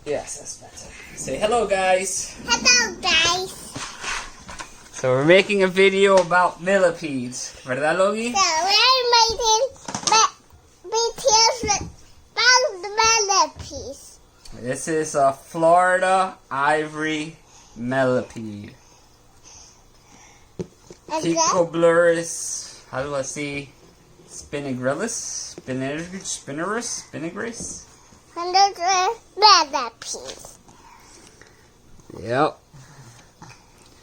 Yes, that's better. Say hello, guys. Hello, guys. So we're making a video about millipedes. ¿Verdad, Logie? So we're making videos about the millipedes. This is a Florida ivory millipede. And Picobluris, how do I say? Spinigrillis? Spinigris? and the millipedes. Yep.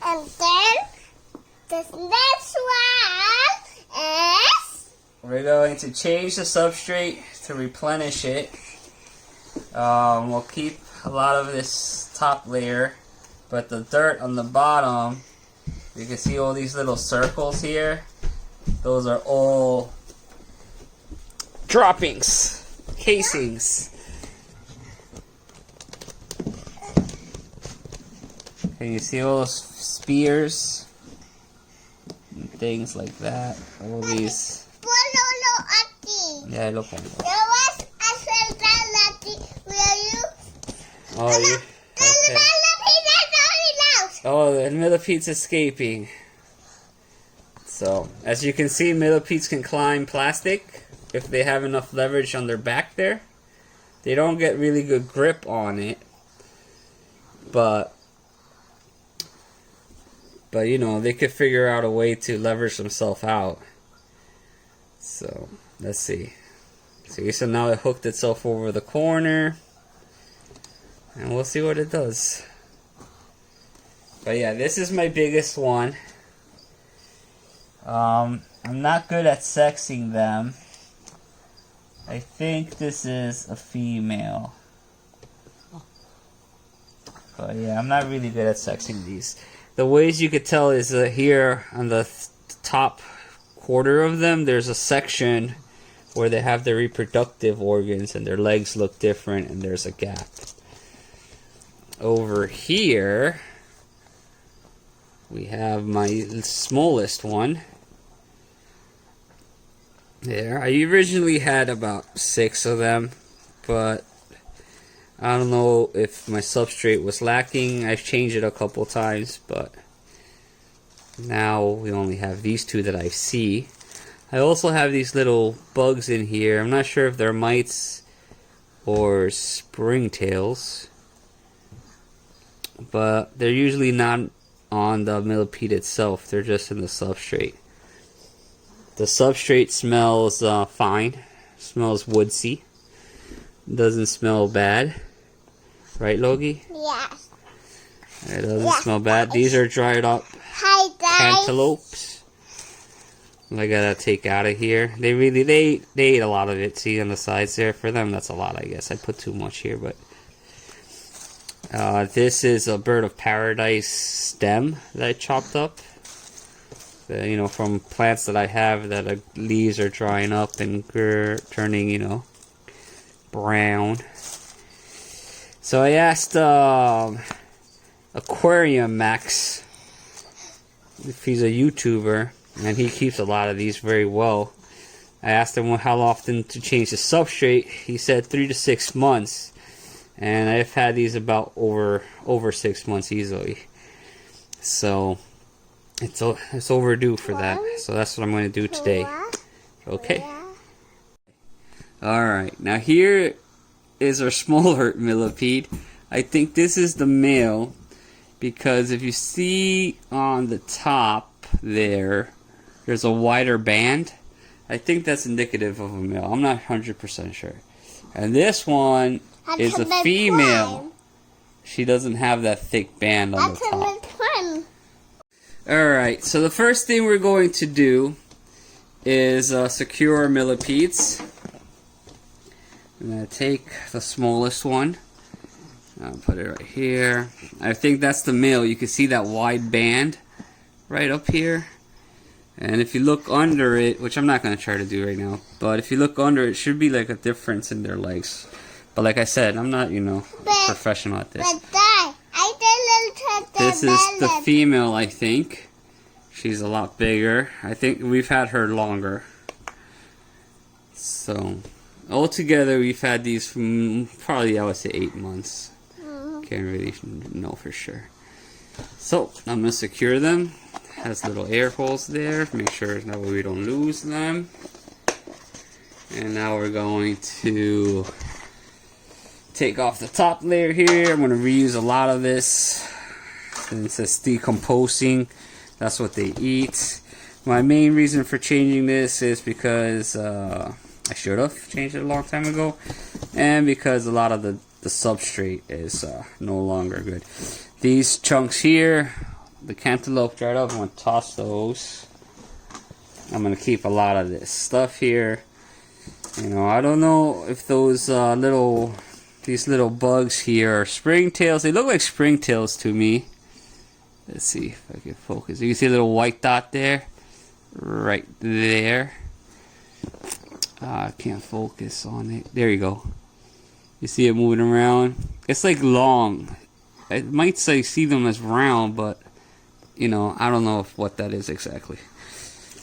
And then this next one is We're going to change the substrate to replenish it. We'll keep a lot of this top layer, but the dirt on the bottom, you can see all these little circles here. Those are all droppings, casings. Can you see all those spears and things like that? All these. Yeah, look at it. Oh, you? Okay. Oh, the millipede's escaping. So, as you can see, millipedes can climb plastic if they have enough leverage on their back there. They don't get really good grip on it, but you know, they could figure out a way to leverage themselves out. So, let's see. See, so now it hooked itself over the corner, and we'll see what it does. But yeah, this is my biggest one. I'm not good at sexing them. I think this is a female. But yeah, I'm not really good at sexing these. The ways you could tell is here on the top quarter of them, there's a section where they have their reproductive organs and their legs look different and there's a gap. Over here, we have my smallest one. There, I originally had about 6 of them, but I don't know if my substrate was lacking. I've changed it a couple times, but now we only have these 2 that I see. I also have these little bugs in here. I'm not sure if they're mites or springtails, but they're usually not on the millipede itself. They're just in the substrate. The substrate smells fine. Smells woodsy. Doesn't smell bad. Right, Logie? yes. It doesn't smell bad. These are dried up Hi, guys. cantaloupes. I gotta take out of here. They ate a lot of it. See on the sides there? For them, that's a lot, I guess. I put too much here, but this is a bird of paradise stem that I chopped up. You know, from plants that I have that leaves are drying up and turning, you know, brown. So I asked Aquarium Max if he's a YouTuber, and he keeps a lot of these very well. I asked him how often to change the substrate. He said 3 to 6 months, and I've had these about over 6 months easily. So it's overdue for that. So that's what I'm going to do today. Okay. Alright, now here is our smaller millipede. I think this is the male, because if you see on the top there's a wider band. I think that's indicative of a male. I'm not 100% sure. And this one is a female. She doesn't have that thick band on the top. Alright, so the first thing we're going to do is secure our millipedes. I'm going to take the smallest one. I'll put it right here. I think that's the male. You can see that wide band right up here. And if you look under it, which I'm not going to try to do right now, but if you look under it, should be like a difference in their legs. But like I said, I'm not, you know, professional at this. This is the female, I think. She's a lot bigger. I think we've had her longer. So, altogether, we've had these from probably, I would say, 8 months. can't really know for sure. So I'm gonna secure them. Has little air holes there. Make sure that way we don't lose them. And now we're going to take off the top layer here. I'm gonna reuse a lot of this. Since it's decomposing, that's what they eat. My main reason for changing this is because I should have changed it a long time ago, and because a lot of the substrate is no longer good. These chunks here, the cantaloupe dried up, I'm going to toss those. I'm going to keep a lot of this stuff here. You know, I don't know if those these little bugs here are springtails. They look like springtails to me. Let's see if I can focus. You can see a little white dot there. Right there. I can't focus on it. There you go. You see it moving around? It's like long. It might say see them as round, but you know, I don't know what that is exactly.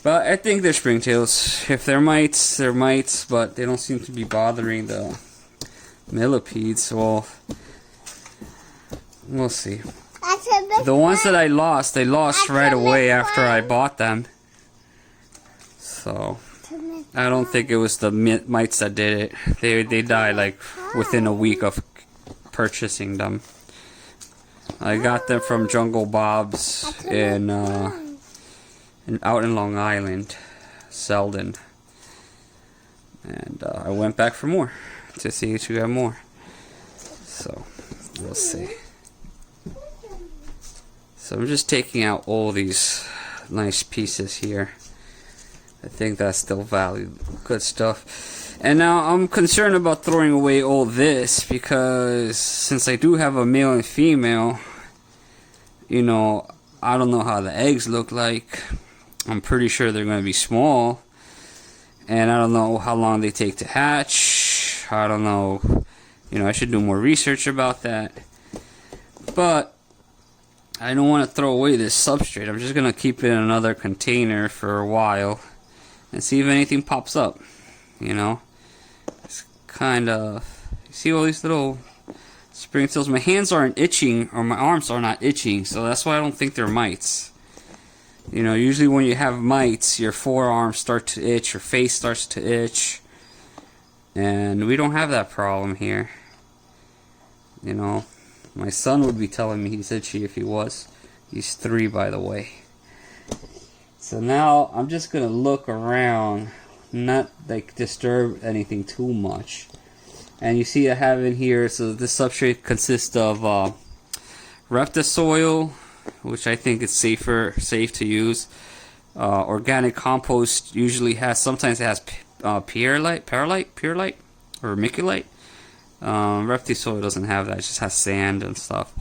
But I think they're springtails. If they're mites, they're mites, but they don't seem to be bothering the Millipedes, so we'll see. The ones that I lost, they lost right away after I bought them. So I don't think it was the mites that did it. They died like within a week of purchasing them. I got them from Jungle Bob's out in Long Island, Selden, and I went back for more to see if you got more. So we'll see. So I'm just taking out all these nice pieces here. I think that's still good stuff. And now I'm concerned about throwing away all this because since I do have a male and female, you know, I don't know how the eggs look like. I'm pretty sure they're going to be small. And I don't know how long they take to hatch. I don't know. You know, I should do more research about that. But I don't want to throw away this substrate. I'm just going to keep it in another container for a while and see if anything pops up. You know, it's kind of, you see all these little springtails. My hands aren't itching, or my arms are not itching, so that's why I don't think they're mites. You know, usually when you have mites, your forearms start to itch, your face starts to itch, and we don't have that problem here. You know, my son would be telling me he's itchy if he was. He's 3, by the way. So now I'm just gonna look around, not like disturb anything too much. And you see I have in here, so this substrate consists of Reptisoil, which I think is safe to use. Organic compost usually has, sometimes it has perlite, or miculite. Reptisoil doesn't have that, it just has sand and stuff.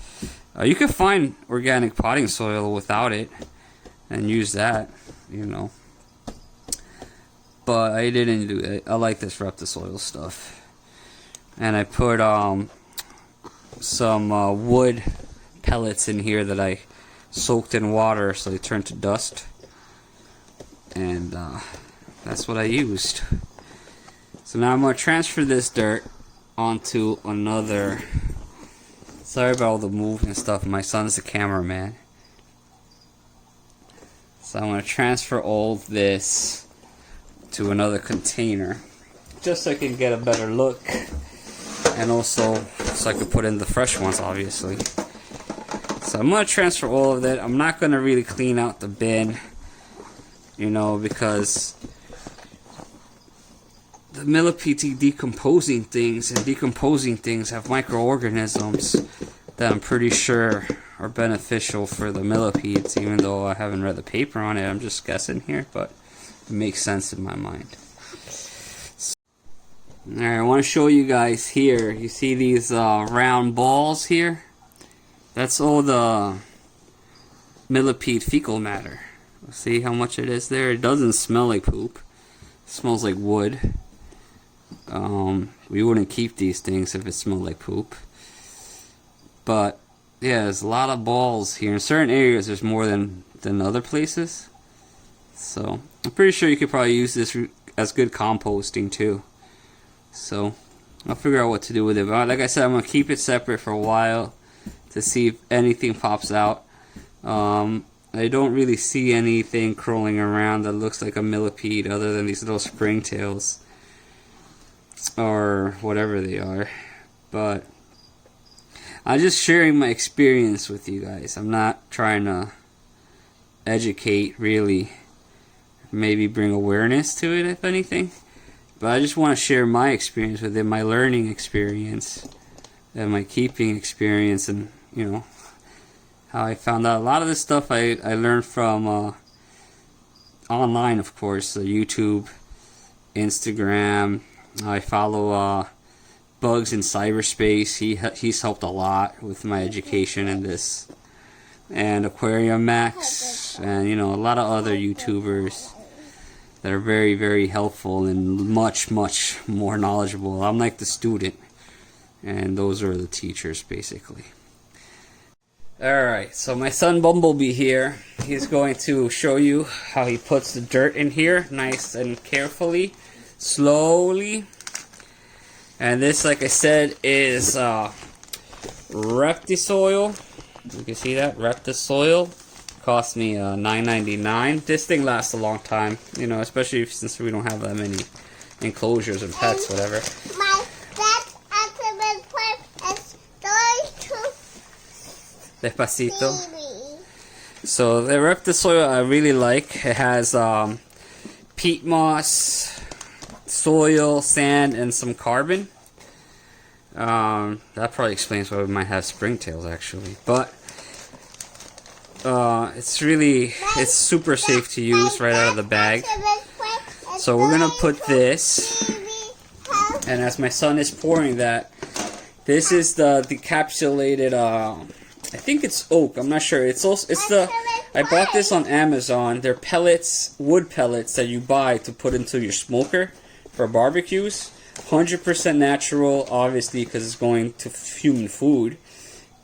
You can find organic potting soil without it and use that, you know. But I didn't do it. I like this Reptisoil stuff. And I put some wood pellets in here that I soaked in water so they turned to dust. And that's what I used. So now I'm going to transfer this dirt onto another. Sorry about all the moving and stuff. My son's the cameraman. So I'm going to transfer all this to another container, just so I can get a better look, and also so I can put in the fresh ones, obviously. So I'm going to transfer all of that. I'm not going to really clean out the bin, you know, because the Millipede decomposing things have microorganisms that I'm pretty sure are beneficial for the Millipedes, even though I haven't read the paper on it. I'm just guessing here, but it makes sense in my mind. Alright, I want to show you guys here. You see these round balls here? That's all the Millipede fecal matter. See how much it is there? It doesn't smell like poop. It smells like wood. We wouldn't keep these things if it smelled like poop. But yeah, there's a lot of balls here. In certain areas there's more than other places. So I'm pretty sure you could probably use this as good composting too. So I'll figure out what to do with it. But like I said, I'm going to keep it separate for a while to see if anything pops out. I don't really see anything crawling around that looks like a millipede other than these little springtails or whatever they are. But I'm just sharing my experience with you guys. I'm not trying to educate, really. Maybe bring awareness to it, if anything. But I just want to share my experience with it, my learning experience and my keeping experience, and you know how I found out. A lot of this stuff I learned from online, of course, YouTube, Instagram. I follow Bugs in Cyberspace. He's helped a lot with my education in this, and Aquarium Max, and you know, a lot of other YouTubers that are very, very helpful and much, much more knowledgeable. I'm like the student, and those are the teachers, basically. Alright, so my son Bumblebee here, he's going to show you how he puts the dirt in here, nice and carefully, slowly. And this, like I said, is Reptisoil. You can see that, Reptisoil. Cost me $9.99. This thing lasts a long time, you know, especially since we don't have that many enclosures and pets, whatever. My pet ultimate plan is going to Despacito. baby. So the Reptisoil I really like. It has peat moss, soil, sand, and some carbon. That probably explains why we might have springtails, actually. But it's super safe to use right out of the bag. So we're gonna put this, and as my son is pouring that, this is the decapsulated. I think it's oak. I'm not sure. I bought this on Amazon. They're pellets, wood pellets that you buy to put into your smoker for barbecues. 100% natural, obviously, because it's going to human food.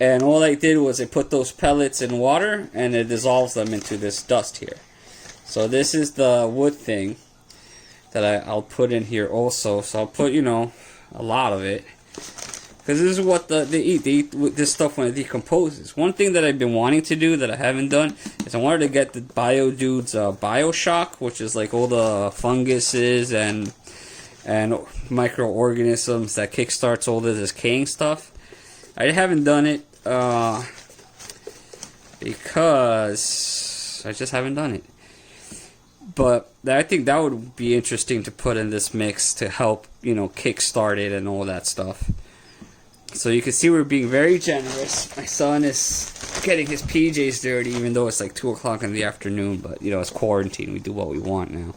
And all I did was I put those pellets in water, and it dissolves them into this dust here. So this is the wood thing that I'll put in here also. So I'll put, you know, a lot of it, because this is what they eat. They eat this stuff when it decomposes. One thing that I've been wanting to do that I haven't done is I wanted to get the BioDude's Bioshock, which is like all the funguses and microorganisms that kickstarts all this decaying stuff. I haven't done it because I just haven't done it. But I think that would be interesting to put in this mix to help, you know, kickstart it and all that stuff. So you can see we're being very generous. My son is getting his PJs dirty, even though it's like 2 o'clock in the afternoon. But, you know, it's quarantine. We do what we want now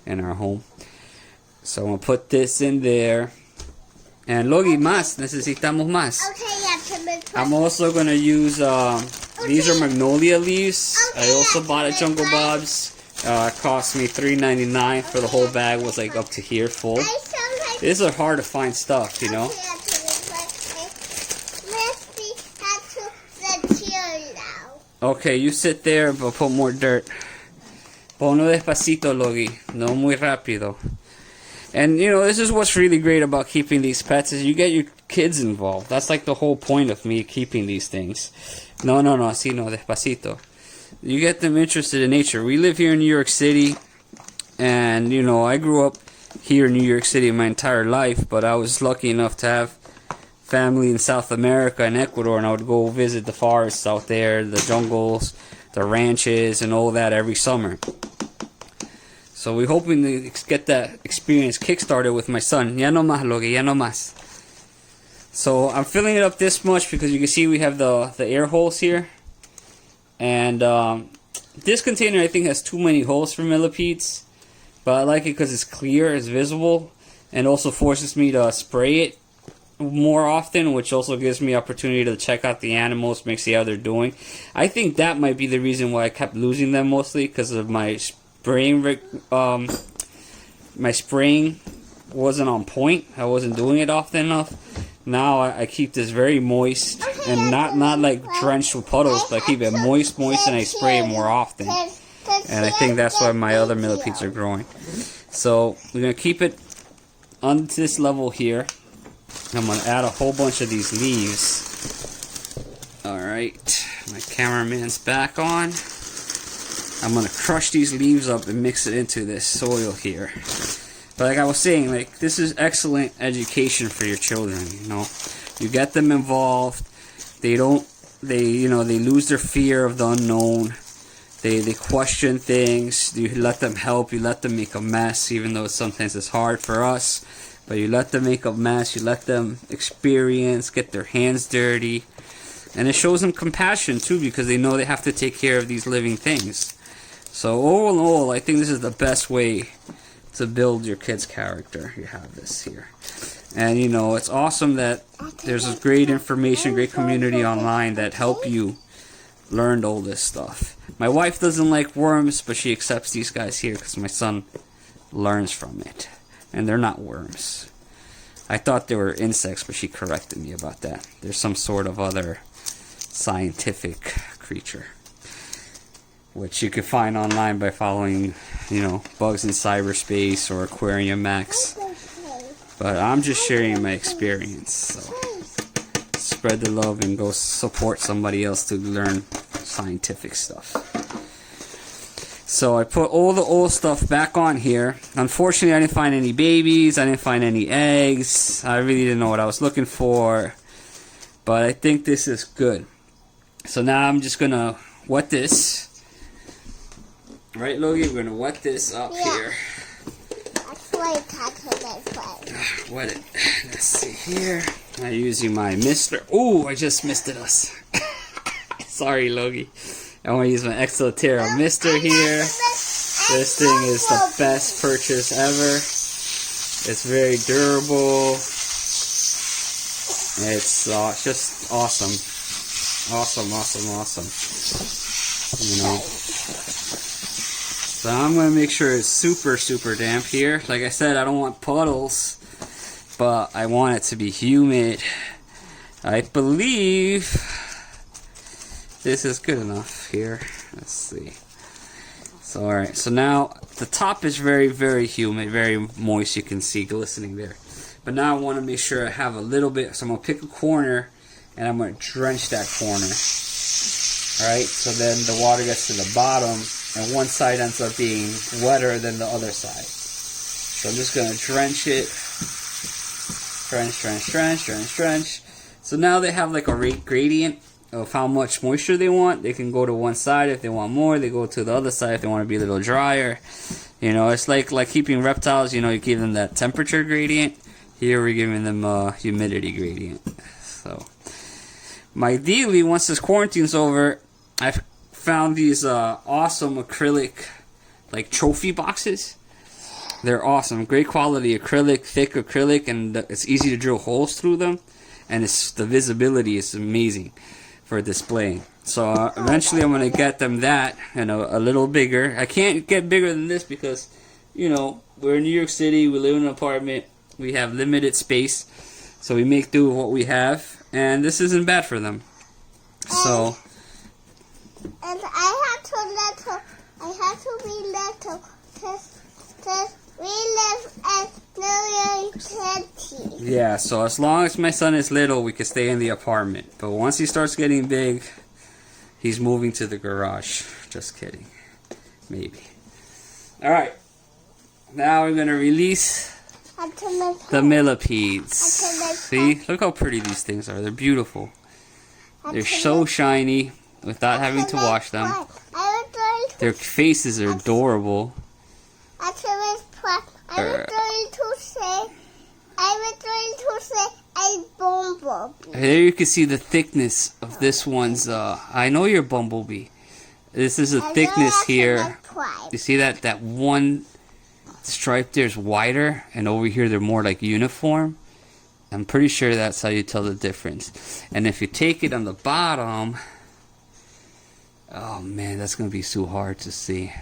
in our home. So I'm going to put this in there. And Logi, más. Necesitamos más. I'm also going to use, these are magnolia leaves. I also bought at Jungle Bob's. It cost me $3.99 for the whole bag. Was like up to here full. These are hard to find stuff, you know. Okay, you sit there, but put more dirt. Ponlo despacito, Logi. No muy rápido. And, you know, this is what's really great about keeping these pets, is you get your kids involved. That's like the whole point of me keeping these things. No, así no, despacito. You get them interested in nature. We live here in New York City, and, you know, I grew up here in New York City my entire life, but I was lucky enough to have family in South America and Ecuador, and I would go visit the forests out there, the jungles, the ranches, and all that every summer. So we're hoping to get that experience kickstarted with my son. Ya no más, Logi, ya no más. So I'm filling it up this much because you can see we have the air holes here. And this container, I think, has too many holes for millipedes. But I like it because it's clear, it's visible, and also forces me to spray it more often, which also gives me opportunity to check out the animals, make see how they're doing. I think that might be the reason why I kept losing them, mostly because of my spraying. My spraying wasn't on point. I wasn't doing it often enough. Now I keep this very moist and not like drenched with puddles, but I keep it moist, and I spray it more often. And I think that's why my other millipedes are growing. So we're gonna keep it on this level here. I'm going to add a whole bunch of these leaves. Alright. Alright, my cameraman's back on. I'm going to crush these leaves up and mix it into this soil here. But like I was saying, like, this is excellent education for your children, you know. You get them involved. They lose their fear of the unknown. They question things. You let them help. You let them make a mess, even though sometimes it's hard for us. But you let them make a mess. You let them experience, get their hands dirty. And it shows them compassion, too, because they know they have to take care of these living things. So, all in all, I think this is the best way to build your kid's character. You have this here. And, you know, it's awesome that there's this great information, great community online that help you learn all this stuff. My wife doesn't like worms, but she accepts these guys here because my son learns from it. And they're not worms. I thought they were insects, but she corrected me about that. There's some sort of other scientific creature, which you can find online by following, you know, Bugs in Cyberspace or Aquarium Max. But I'm just sharing my experience. So spread the love and go support somebody else to learn scientific stuff. So I put all the old stuff back on here. Unfortunately, I didn't find any babies. I didn't find any eggs. I really didn't know what I was looking for. But I think this is good. So now I'm just going to wet this. Right, Logie? We're going to wet this up here. That's why it's Wet it. Let's see here. I'm using my mister. Oh, I just misted us. Sorry, Logie. I want to use my Exoterra mister here. This thing is the best purchase ever. It's very durable. It's just awesome. Awesome. You know. So I'm going to make sure it's super damp here. Like I said, I don't want puddles, but I want it to be humid. I believe this is good enough here. Let's see. So alright, so now the top is very humid, very moist. You can see glistening there. But now I want to make sure I have a little bit, so I'm going to pick a corner and I'm going to drench that corner. Alright, so then the water gets to the bottom and one side ends up being wetter than the other side. So I'm just going to drench it. Drench. So now they have like a rate gradient of how much moisture they want. They can go to one side if they want more. They go to the other side if they want to be a little drier. You know, it's like keeping reptiles. You know, you give them that temperature gradient. Here we're giving them a humidity gradient. So, ideally, once this quarantine's over, I've found these awesome acrylic, like trophy boxes. They're awesome, great quality acrylic, thick acrylic, and it's easy to drill holes through them. And the visibility is amazing for displaying. So eventually I'm going to get them that and a little bigger. I can't get bigger than this because, you know, we're in New York City, we live in an apartment, we have limited space, so we make do with what we have, and this isn't bad for them. So, and I have to be little because we live at New York City. Yeah, so as long as my son is little, we can stay in the apartment. But once he starts getting big, he's moving to the garage. Just kidding. Maybe. Alright. Now we're going to release the Millipedes. See? Look how pretty these things are. They're beautiful. They're so shiny without having to wash them. Their faces are adorable. I was going to say a bumblebee. There you can see the thickness of this one's, I know you're Bumblebee. This is the thickness here. You see that one stripe there's wider, and over here they're more like uniform. I'm pretty sure that's how you tell the difference. And if you take it on the bottom, oh man, that's gonna be so hard to see.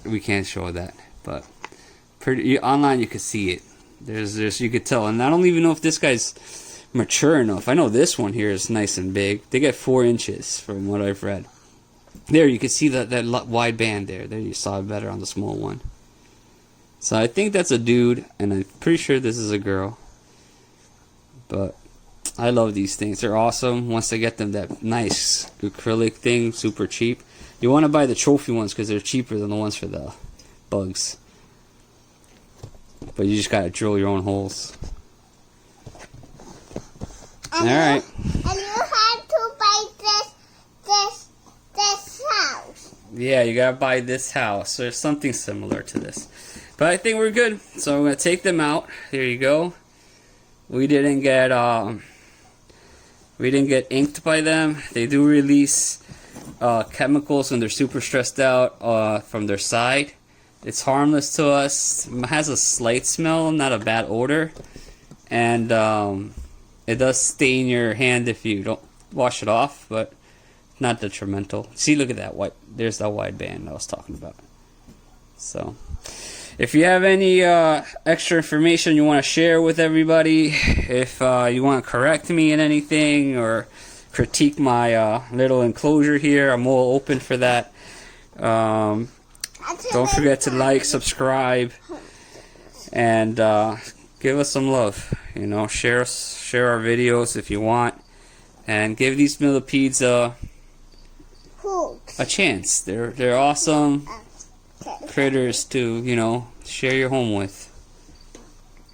We can't show that, but online you can see it. There's you could tell, and I don't even know if this guy's mature enough. I know this one here is nice and big. They get 4 inches from what I've read. There you can see that wide band there. There you saw it better on the small one. So I think that's a dude, and I'm pretty sure this is a girl. But I love these things. They're awesome. Once they get them that nice acrylic thing, super cheap. You want to buy the trophy ones because they're cheaper than the ones for the bugs. But you just gotta drill your own holes. Alright. And you have to buy this house. Yeah, you gotta buy this house or something similar to this. But I think we're good. So I'm gonna take them out. Here you go. We didn't get inked by them. They do release chemicals when they're super stressed out from their side. It's harmless to us. It has a slight smell, not a bad odor, and it does stain your hand if you don't wash it off, but not detrimental. See, look at that white. There's that wide band I was talking about. So, if you have any extra information you want to share with everybody, if you want to correct me in anything or critique my little enclosure here, I'm all open for that. Don't forget to like, subscribe, and give us some love. You know, share our videos if you want, and give these Millipedes a chance. They're awesome critters to, you know, share your home with.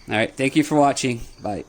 All right, thank you for watching. Bye.